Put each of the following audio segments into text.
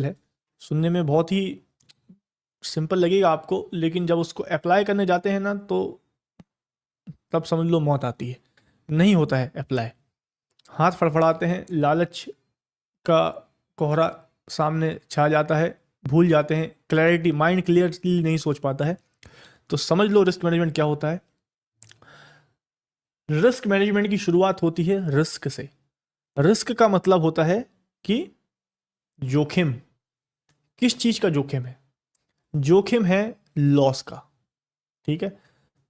है, सुनने में बहुत ही सिंपल लगेगा आपको, लेकिन जब उसको अप्लाई करने जाते हैं ना तो तब समझ लो मौत आती है। नहीं होता है अप्लाई, हाथ फड़फड़ाते हैं, लालच का कोहरा सामने छा जाता है, भूल जाते हैं, क्लैरिटी, माइंड क्लियरली नहीं सोच पाता है। तो समझ लो रिस्क मैनेजमेंट क्या होता है। रिस्क मैनेजमेंट की शुरुआत होती है रिस्क से। रिस्क का मतलब होता है कि जोखिम। किस चीज का जोखिम है? जोखिम है लॉस का। ठीक है,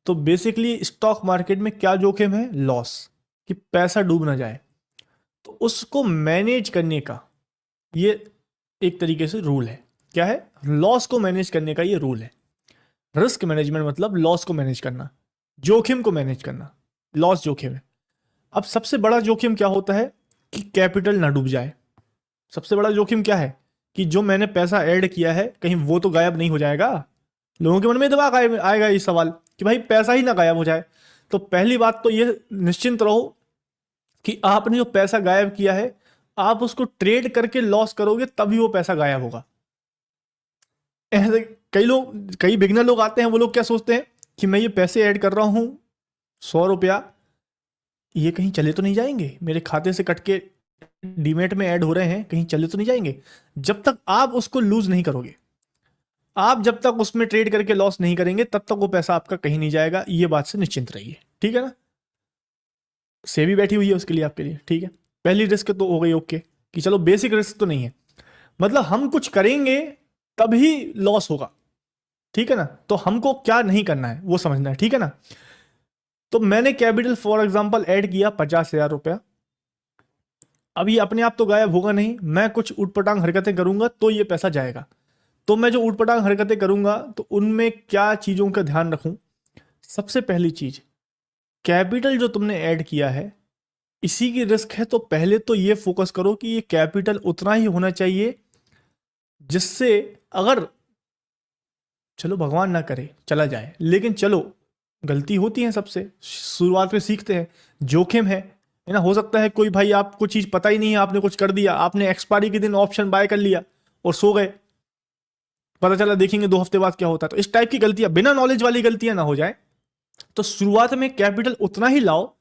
तो बेसिकली स्टॉक मार्केट में क्या जोखिम है? लॉस, कि पैसा डूब ना जाए। तो उसको मैनेज करने का ये एक तरीके से रूल है। क्या है? लॉस को मैनेज करने का ये रूल है। रिस्क मैनेजमेंट मतलब लॉस को मैनेज करना, जोखिम को मैनेज करना। लॉस जोखिम है। अब सबसे बड़ा जोखिम क्या होता है? कि कैपिटल ना डूब जाए। सबसे बड़ा जोखिम क्या है? कि जो मैंने पैसा ऐड किया है कहीं वो तो गायब नहीं हो जाएगा। लोगों के मन में दिमाग आएगा ये सवाल कि भाई पैसा ही ना गायब हो जाए। तो पहली बात तो ये निश्चिंत रहो कि आपने जो पैसा गायब किया है, आप उसको ट्रेड करके लॉस करोगे तभी वो पैसा गायब होगा। ऐसे कई बिगनर लोग आते हैं, वो लोग क्या सोचते हैं कि मैं ये पैसे ऐड कर रहा हूं 100 रुपया, ये कहीं चले तो नहीं जाएंगे, मेरे खाते से कट के डीमेट में ऐड हो रहे हैं, कहीं चले तो नहीं जाएंगे। जब तक आप उसको लूज नहीं करोगे, आप जब तक उसमें ट्रेड करके लॉस नहीं करेंगे, तब तक वो पैसा आपका कहीं नहीं जाएगा। ये बात से निश्चिंत रहिए, ठीक है ना। सेबी बैठी हुई है उसके लिए, आपके लिए, ठीक है। पहली रिस्क तो हो गई ओके, कि चलो बेसिक रिस्क तो नहीं है, मतलब हम कुछ करेंगे तभी लॉस होगा, ठीक है ना। तो हमको क्या नहीं करना है वो समझना है, ठीक है ना। तो मैंने कैपिटल फॉर एग्जांपल ऐड किया 50,000 रुपया। अब ये अपने आप तो गायब होगा नहीं, मैं कुछ उटपटांग हरकतें करूंगा तो ये पैसा जाएगा। तो मैं जो उटपटांग हरकतें करूंगा तो उनमें क्या चीजों का ध्यान रखूं? सबसे पहली चीज, कैपिटल जो तुमने ऐड किया है इसी की रिस्क है, तो पहले तो ये फोकस करो कि ये कैपिटल उतना ही होना चाहिए जिससे अगर, चलो भगवान ना करे चला जाए, लेकिन चलो गलती होती है सबसे, शुरुआत में सीखते हैं, जोखिम है ना। हो सकता है कोई भाई आपको चीज पता ही नहीं है, आपने कुछ कर दिया, आपने एक्सपायरी के दिन ऑप्शन बाय कर लिया और सो गए, पता चला देखेंगे 2 हफ्ते बाद क्या होता है। तो इस टाइप की गलतियां, बिना नॉलेज वाली गलतियां ना हो जाए। तो शुरुआत में कैपिटल उतना ही लाओ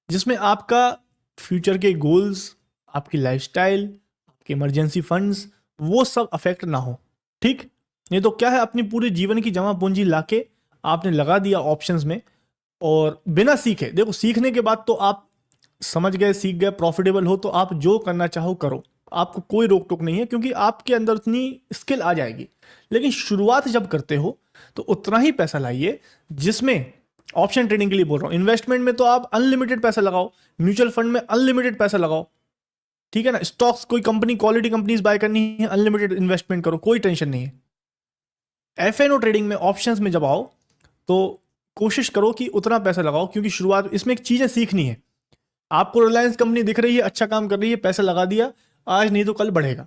जिसमें आपका फ्यूचर के गोल्स, आपकी लाइफस्टाइल, आपके इमरजेंसी फंड्स, वो सब अफेक्ट ना हो, ठीक। नहीं तो क्या है, अपनी पूरी जीवन की जमा पूंजी लाके आपने लगा दिया ऑप्शंस में और बिना सीखे। देखो सीखने के बाद तो आप समझ गए, सीख गए, प्रॉफिटेबल हो, तो आप जो करना चाहो करो, आपको कोई रोक टोक नहीं है, क्योंकि आपके अंदर उतनी स्किल आ जाएगी। लेकिन शुरुआत जब करते हो तो उतना ही पैसा लाइए जिसमें, ऑप्शन ट्रेडिंग के लिए बोल रहा हूं, इन्वेस्टमेंट में तो आप अनलिमिटेड पैसा लगाओ, म्यूचुअल फंड में अनलिमिटेड पैसा लगाओ, ठीक है ना। स्टॉक्स, कोई कंपनी, क्वालिटी कंपनीज बाय करनी है, अनलिमिटेड इन्वेस्टमेंट करो, कोई टेंशन नहीं है। एफएनओ ट्रेडिंग में, ऑप्शंस में जब आओ तो कोशिश करो कि उतना पैसा लगाओ, क्योंकि शुरुआत इसमें एक चीजें सीखनी है। आपको रिलायंस कंपनी दिख रही है, अच्छा काम कर रही है, पैसा लगा दिया, आज नहीं तो कल बढ़ेगा,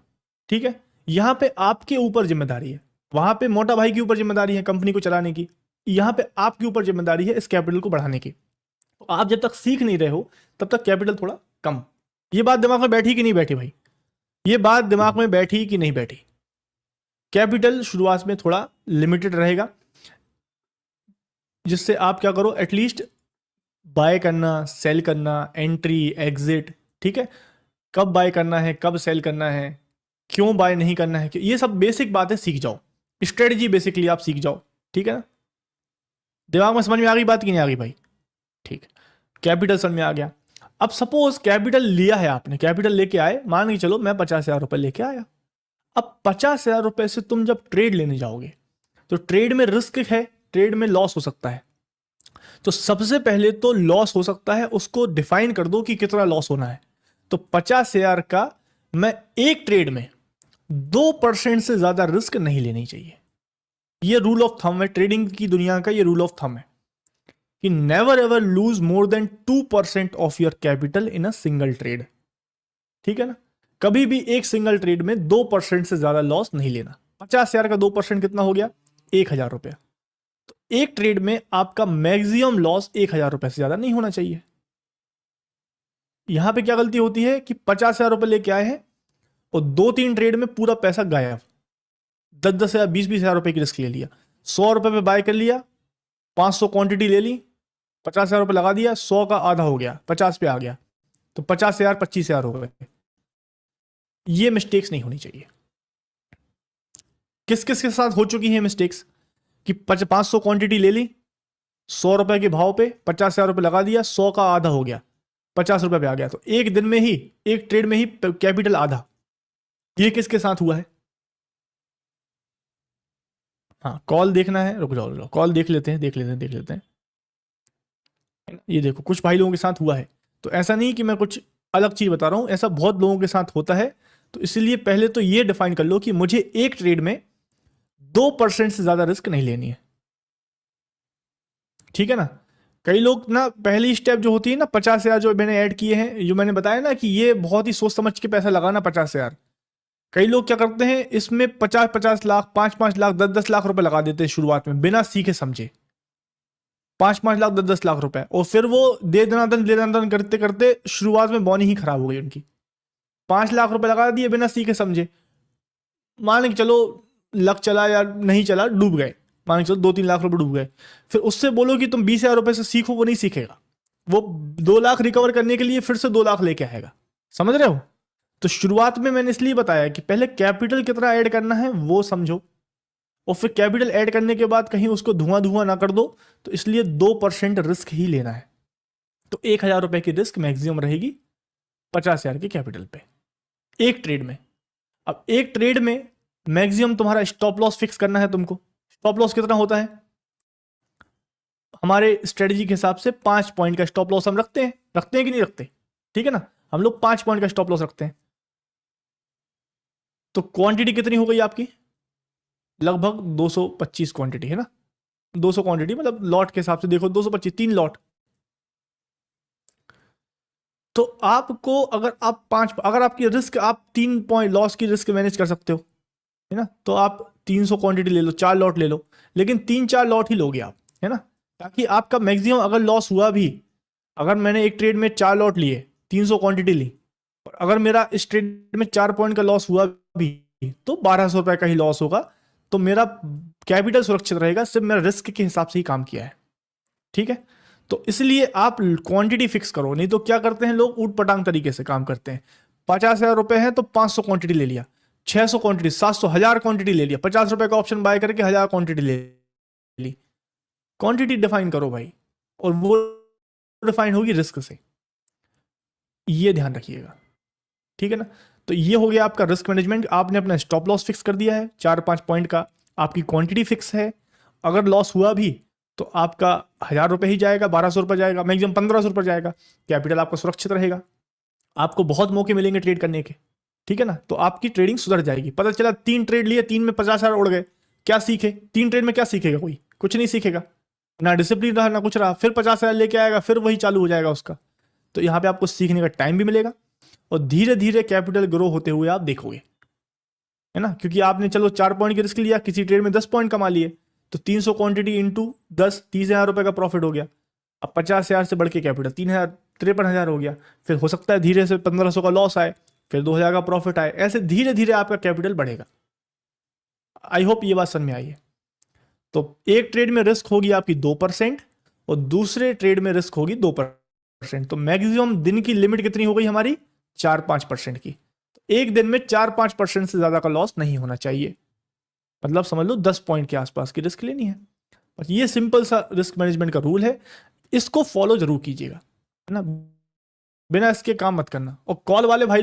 ठीक है। यहां पे आपके ऊपर जिम्मेदारी है, वहां पे मोटा भाई के ऊपर जिम्मेदारी है कंपनी को चलाने की, यहां पे आपके ऊपर जिम्मेदारी है इस कैपिटल को बढ़ाने की। तो आप जब तक सीख नहीं रहे हो तब तक कैपिटल थोड़ा कम। ये बात दिमाग में बैठी कि नहीं बैठी भाई? ये बात दिमाग में बैठी कि नहीं बैठी? कैपिटल शुरुआत में थोड़ा लिमिटेड रहेगा, जिससे आप क्या करो, एटलीस्ट बाय करना, सेल करना, एंट्री, एग्जिट, ठीक है, कब बाय करना है, कब सेल करना है, क्यों बाय नहीं करना है, ये सब बेसिक बातें सीख जाओ, स्ट्रेटजी बेसिकली आप सीख जाओ, ठीक है ना। दिमाग में समझ में आ गई बात कि नहीं आ गई भाई? ठीक, कैपिटल समझ में आ गया। अब सपोज कैपिटल लिया है आपने, कैपिटल लेके आए, मान के चलो मैं 50,000 रुपये लेके आया। अब 50,000 रुपये से तुम जब ट्रेड लेने जाओगे तो ट्रेड में रिस्क है, ट्रेड में लॉस हो सकता है। तो सबसे पहले तो लॉस हो सकता है उसको डिफाइन कर दो कि कितना लॉस होना है। तो 50,000 का मैं एक ट्रेड में 2% से ज्यादा रिस्क नहीं लेनी चाहिए। ये रूल ऑफ थंब है, ट्रेडिंग की दुनिया का ये रूल ऑफ थंब है कि never ever lose more than 2% of your capital in a single trade, ठीक है ना। कभी भी एक सिंगल ट्रेड में 2% से ज्यादा लॉस नहीं लेना। 50,000 का 2% कितना हो गया? 1,000 रुपया। तो एक ट्रेड में आपका मैक्सिमम लॉस 1,000 रुपए से ज्यादा नहीं होना चाहिए। यहां पे क्या गलती होती है कि 50,000 रुपए लेके आए हैं और 2-3 ट्रेड में पूरा पैसा गायब, 10-10 हजार 20-20 हजार रुपए की रिस्क ले लिया, 100 रुपए पे बाय कर लिया, 500 क्वांटिटी ले ली, 50 हजार रुपए लगा दिया, 100 का आधा हो गया, 50 पे आ गया, तो 50 हजार 25 हजार हो गए। ये मिस्टेक्स नहीं होनी चाहिए। किस किस के साथ हो चुकी है मिस्टेक्स कि 500 क्वांटिटी ले ली, 100 रुपए के भाव पे 50 हजार रुपए लगा दिया, 100 का आधा हो गया, 50 रुपए पे आ गया, तो एक दिन में ही, एक ट्रेड में ही कैपिटल आधा। ये किसके साथ हुआ है? हाँ, कॉल देखना है, रुक जाओ कॉल देख लेते हैं। ये देखो कुछ भाई लोगों के साथ हुआ है, तो ऐसा नहीं कि मैं कुछ अलग चीज बता रहा हूं, ऐसा बहुत लोगों के साथ होता है। तो इसलिए पहले तो ये डिफाइन कर लो कि मुझे एक ट्रेड में 2% से ज्यादा रिस्क नहीं लेनी है, ठीक है ना। कई लोग ना पहली स्टेप जो होती है ना 50 हजार जो मैंने ऐड किए हैं, जो मैंने बताया ना कि ये बहुत ही सोच समझ के पैसा लगाना 50 हजार। कई लोग क्या करते हैं इसमें 50-50 लाख, 5-5 लाख, 10-10 लाख रुपए लगा देते हैं शुरुआत में बिना सीखे समझे, 5-5 लाख, 10-10 लाख रुपए, और फिर वो दे दनादन करते करते शुरुआत में बॉनी ही खराब हो गई उनकी। 5 लाख रुपए लगा दिए बिना सीखे समझे, मान के चलो लक चला या नहीं चला, डूब गए, मान के चलो 2-3 लाख रुपए डूब गए। फिर उससे बोलो कि तुम 20 हजार रुपए से सीखो, वो नहीं सीखेगा, वो 2 लाख रिकवर करने के लिए फिर से 2 लाख लेके आएगा। समझ रहे हो? तो शुरुआत में मैंने इसलिए बताया कि पहले कैपिटल कितना ऐड करना है वो समझो, और फिर कैपिटल ऐड करने के बाद कहीं उसको धुआं ना कर दो, तो इसलिए 2% रिस्क ही लेना है। तो 1,000 रुपए की रिस्क मैक्सिमम रहेगी 50 हजार के कैपिटल पे एक ट्रेड में। अब एक ट्रेड में मैक्सिमम तुम्हारा स्टॉप लॉस फिक्स करना है तुमको। स्टॉप लॉस कितना होता है? हमारे स्ट्रेटजी के हिसाब से 5 पॉइंट का स्टॉप लॉस हम रखते हैं कि नहीं रखते? ठीक है ना, हम लोग 5 पॉइंट का स्टॉप लॉस रखते हैं। तो क्वांटिटी कितनी हो गई आपकी? लगभग 225 क्वांटिटी है ना, 200 क्वांटिटी, मतलब लॉट के हिसाब से देखो 225, 3 लॉट। तो आपको अगर आपकी रिस्क, आप 3 पॉइंट लॉस की रिस्क मैनेज कर सकते हो, है ना, तो आप 300 क्वांटिटी ले लो, 4 लॉट ले लो, लेकिन 3-4 लॉट ही लोगे आप, है ना, ताकि आपका मैक्सिमम अगर लॉस हुआ भी, अगर मैंने एक ट्रेड में 4 लॉट लिए, 300 क्वांटिटी ली, और अगर मेरा इस ट्रेड में 4 पॉइंट का लॉस हुआ भी, तो 1200 रुपए का ही लॉस होगा, तो मेरा कैपिटल सुरक्षित रहेगा, सिर्फ मेरा रिस्क के हिसाब से ही काम किया है। ठीक है, तो इसलिए आप क्वांटिटी फिक्स करो। नहीं तो क्या करते हैं लोग, ऊट पटांग तरीके से काम करते हैं। 50 हजार रुपए है तो 500 क्वांटिटी ले लिया, 600 क्वांटिटी, 700, 1000 क्वांटिटी ले लिया, 50 रुपए का ऑप्शन बाय करके 1000 क्वांटिटी ले ली। क्वांटिटी डिफाइन करो भाई, और वो डिफाइन होगी रिस्क से, ये ध्यान रखिएगा, ठीक है ना। तो ये हो गया आपका रिस्क मैनेजमेंट। आपने अपना स्टॉप लॉस फिक्स कर दिया है 4-5 पॉइंट का, आपकी क्वांटिटी फिक्स है, अगर लॉस हुआ भी तो आपका 1000 रुपए ही जाएगा, 1200 रुपए जाएगा, मैक्सिमम 1500 रुपए जाएगा, कैपिटल आपका सुरक्षित रहेगा, आपको बहुत मौके मिलेंगे ट्रेड करने के, ठीक है ना। तो आपकी ट्रेडिंग सुधर जाएगी। पता चला 3 ट्रेड लिए, 3 में 50 हजार उड़ गए, क्या सीखे? 3 ट्रेड में क्या सीखेगा? कोई कुछ नहीं सीखेगा, ना डिसिप्लिन रहा ना कुछ रहा, फिर 50 हजार लेके आएगा, फिर वही चालू हो जाएगा उसका। तो यहाँ पे आपको सीखने का टाइम भी मिलेगा, और धीरे धीरे कैपिटल ग्रो होते हुए आप देखोगे, है ना। क्योंकि आपने चलो 4 पॉइंट की रिस्क लिया, किसी ट्रेड में 10 पॉइंट कमा लिए, तो 300 क्वांटिटी इंटू 10, 30,000 रुपए का प्रॉफिट हो गया। अब 50 हजार से बढ़ के कैपिटल 3,000, 53,000 हो गया। फिर हो सकता है धीरे से 1500 का लॉस आए, फिर 2,000 का प्रॉफिट आए, ऐसे धीरे धीरे आपका कैपिटल बढ़ेगा। आई होप ये बात समझ में आई है। तो एक ट्रेड में रिस्क होगी आपकी 2%, और दूसरे ट्रेड में रिस्क होगी 2%। तो मैक्सिमम दिन की लिमिट कितनी हो गई हमारी? 4-5% की। एक दिन में 4-5% से ज्यादा का लॉस नहीं होना चाहिए, मतलब समझ लो 10 पॉइंट के आसपास की रिस्क लेनी है। बस ये सिंपल सा रिस्क मैनेजमेंट का रूल है, इसको फॉलो जरूर कीजिएगा, है ना, बिना इसके काम मत करना। और कॉल वाले भाई